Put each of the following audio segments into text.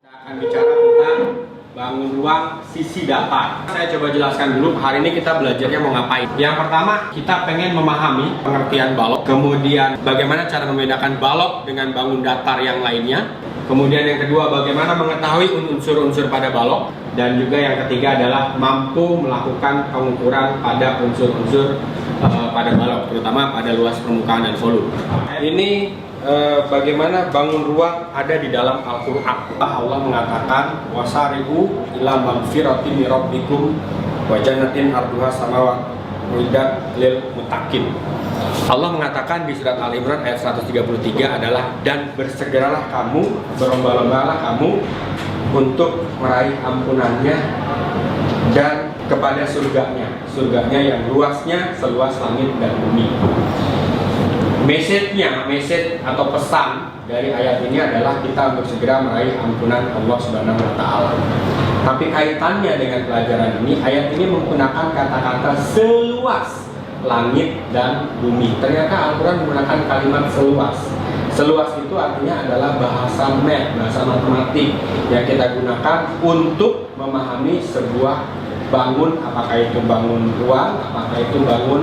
Kita akan bicara tentang bangun ruang sisi datar. Saya coba jelaskan dulu, hari ini kita belajarnya mau ngapain. Yang pertama, kita pengen memahami pengertian balok. Kemudian, bagaimana cara membedakan balok dengan bangun datar yang lainnya. Kemudian yang kedua, bagaimana mengetahui unsur-unsur pada balok. Dan juga yang ketiga adalah mampu melakukan pengukuran pada unsur-unsur pada balok, terutama pada luas permukaan dan volume. Ini bagaimana bangun ruang ada di dalam Al-Quran. Allah mengatakan wasari'u ila magfiratin min rabbikum wa jannatin arduha samawati uiddat lil muttaqin. Allah mengatakan di surat Al-Imran ayat 133 adalah, dan bersegeralah kamu, berlomba-lombalah kamu untuk meraih ampunannya dan kepada surganya yang luasnya seluas langit dan bumi. Message atau pesan dari ayat ini adalah kita untuk segera meraih ampunan Allah Subhanahu wa Ta'ala. Tapi kaitannya dengan pelajaran ini, ayat ini menggunakan kata-kata seluas langit dan bumi. Ternyata Al-Quran menggunakan kalimat seluas. Seluas itu artinya adalah bahasa math, bahasa matematik yang kita gunakan untuk memahami sebuah bangun, apakah itu bangun ruang, apakah itu bangun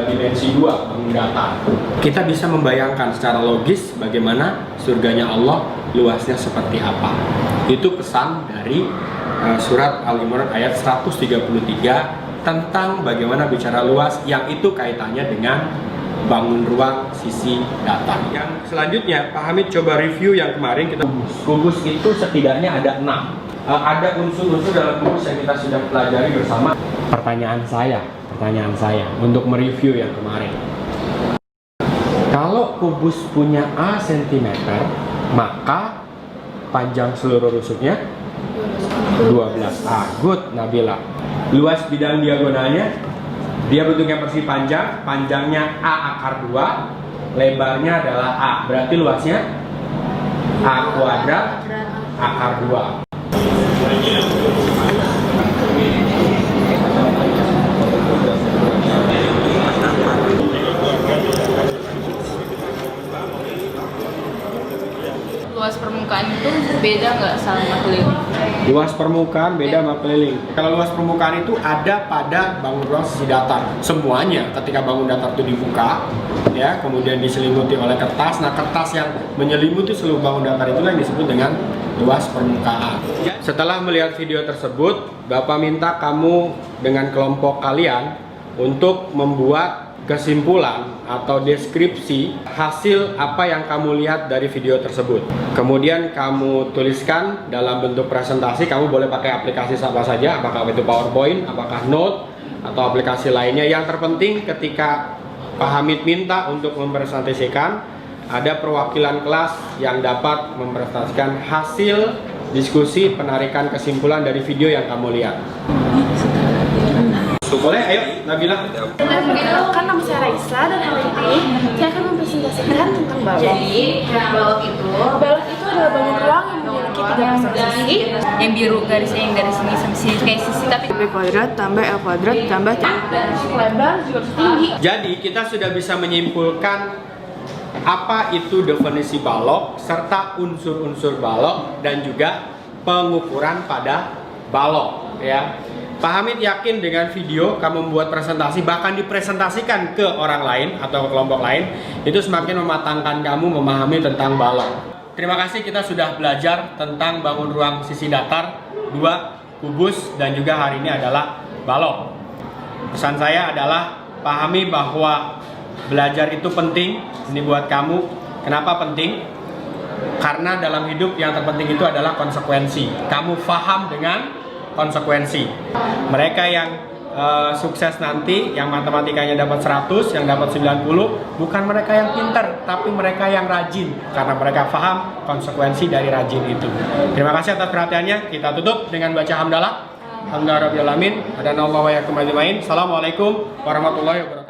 dimensi 2, bangun datar. Kita bisa membayangkan secara logis bagaimana surganya Allah luasnya seperti apa. Itu pesan dari surat Al-Imran ayat 133 tentang bagaimana bicara luas, yang itu kaitannya dengan bangun ruang sisi datar. Yang selanjutnya, Pak Hamid coba review yang kemarin kita kubus itu setidaknya ada 6. Ada unsur-unsur dalam kubus yang kita sudah pelajari bersama. Pertanyaan saya untuk mereview yang kemarin. Kalau kubus punya A cm, maka panjang seluruh rusuknya 12A. Good, Nabila. Luas bidang diagonalnya, dia bentuknya persegi panjang, panjangnya A akar 2, lebarnya adalah A. Berarti luasnya A kuadrat akar 2. Luas permukaan itu beda nggak sama keliling? Luas permukaan beda sama keliling. Kalau luas permukaan itu ada pada bangun ruang sisi datar. Semuanya ketika bangun datar itu dibuka, ya, kemudian diselimuti oleh kertas. Nah, kertas yang menyelimuti seluruh bangun datar itulah yang disebut dengan luas permukaan. Setelah melihat video tersebut, Bapak minta kamu dengan kelompok kalian untuk membuat kesimpulan atau deskripsi hasil apa yang kamu lihat dari video tersebut. Kemudian kamu tuliskan dalam bentuk presentasi. Kamu boleh pakai aplikasi apa saja, apakah itu PowerPoint, apakah Note, atau aplikasi lainnya. Yang terpenting ketika Pak Hamid minta untuk mempresentasikan, ada perwakilan kelas yang dapat mempresentasikan hasil diskusi penarikan kesimpulan dari video yang kamu lihat. Boleh, ayo Nabila. Kan nama saya Raisa dan hari ini saya akan mempresentasikan tentang balok. Jadi balok itu adalah bangun ruang yang memiliki 3 pasang sisi. yang biru garisnya yang dari sini sampai sini kayak sisi, tapi B kuadrat tambah L kuadrat tambah C. Lebar juga harus tinggi. Jadi kita sudah bisa menyimpulkan apa itu definisi balok serta unsur-unsur balok dan juga pengukuran pada balok, ya. Pak Hamid yakin dengan video kamu membuat presentasi, bahkan dipresentasikan ke orang lain atau ke kelompok lain, itu semakin mematangkan kamu memahami tentang balok. Terima kasih, kita sudah belajar tentang bangun ruang sisi datar 2, kubus, dan juga hari ini adalah balok. Pesan saya adalah pahami bahwa belajar itu penting. Ini buat kamu. Kenapa penting? Karena dalam hidup yang terpenting itu adalah konsekuensi. Kamu paham dengan konsekuensi. Mereka yang sukses nanti, yang matematikanya dapat 100, yang dapat 90, bukan mereka yang pintar, tapi mereka yang rajin, karena mereka paham konsekuensi dari rajin itu. Terima kasih atas perhatiannya. Kita tutup dengan baca hamdalah. Alhamdulillahirabbil alamin. Assalamualaikum warahmatullahi wabarakatuh.